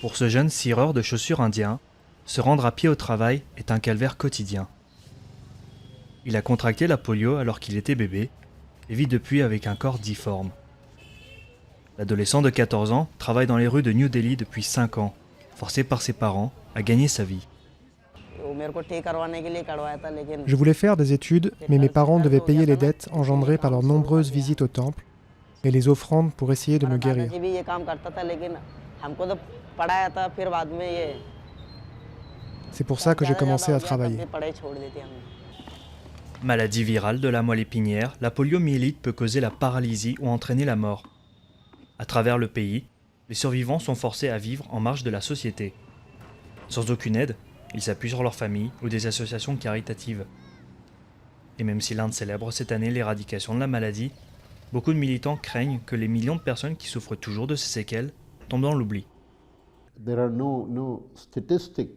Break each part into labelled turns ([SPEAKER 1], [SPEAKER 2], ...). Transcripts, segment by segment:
[SPEAKER 1] Pour ce jeune cireur de chaussures indien, se rendre à pied au travail est un calvaire quotidien. Il a contracté la polio alors qu'il était bébé et vit depuis avec un corps difforme. L'adolescent de 14 ans travaille dans les rues de New Delhi depuis 5 ans, forcé par ses parents à gagner sa vie.
[SPEAKER 2] Je voulais faire des études, mais mes parents devaient payer les dettes engendrées par leurs nombreuses visites au temple et les offrandes pour essayer de me guérir. C'est pour ça que j'ai commencé à travailler.
[SPEAKER 1] Maladie virale de la moelle épinière, la poliomyélite peut causer la paralysie ou entraîner la mort. À travers le pays, les survivants sont forcés à vivre en marge de la société. Sans aucune aide, ils s'appuient sur leur famille ou des associations caritatives. Et même si l'Inde célèbre cette année l'éradication de la maladie, beaucoup de militants craignent que les millions de personnes qui souffrent toujours de ces séquelles tombent dans l'oubli.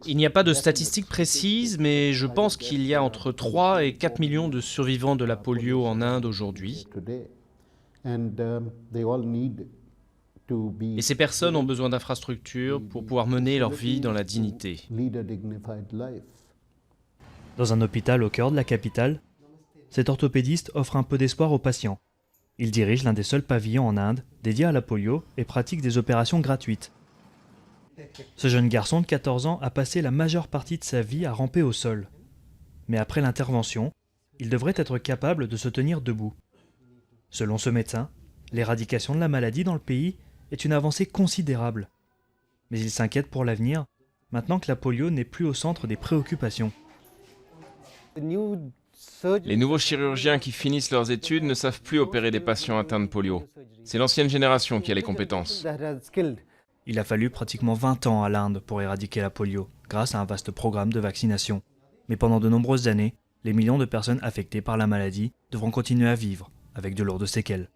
[SPEAKER 3] Il n'y a pas de statistiques précises, mais je pense qu'il y a entre 3 et 4 millions de survivants de la polio en Inde aujourd'hui. Et ces personnes ont besoin d'infrastructures pour pouvoir mener leur vie dans la dignité.
[SPEAKER 1] Dans un hôpital au cœur de la capitale, cet orthopédiste offre un peu d'espoir aux patients. Il dirige l'un des seuls pavillons en Inde dédié à la polio et pratique des opérations gratuites. Ce jeune garçon de 14 ans a passé la majeure partie de sa vie à ramper au sol. Mais après l'intervention, il devrait être capable de se tenir debout. Selon ce médecin, l'éradication de la maladie dans le pays est une avancée considérable. Mais il s'inquiète pour l'avenir, maintenant que la polio n'est plus au centre des préoccupations.
[SPEAKER 4] Les nouveaux chirurgiens qui finissent leurs études ne savent plus opérer des patients atteints de polio. C'est l'ancienne génération qui a les compétences.
[SPEAKER 1] Il a fallu pratiquement 20 ans à l'Inde pour éradiquer la polio, grâce à un vaste programme de vaccination. Mais pendant de nombreuses années, les millions de personnes affectées par la maladie devront continuer à vivre, avec de lourdes séquelles.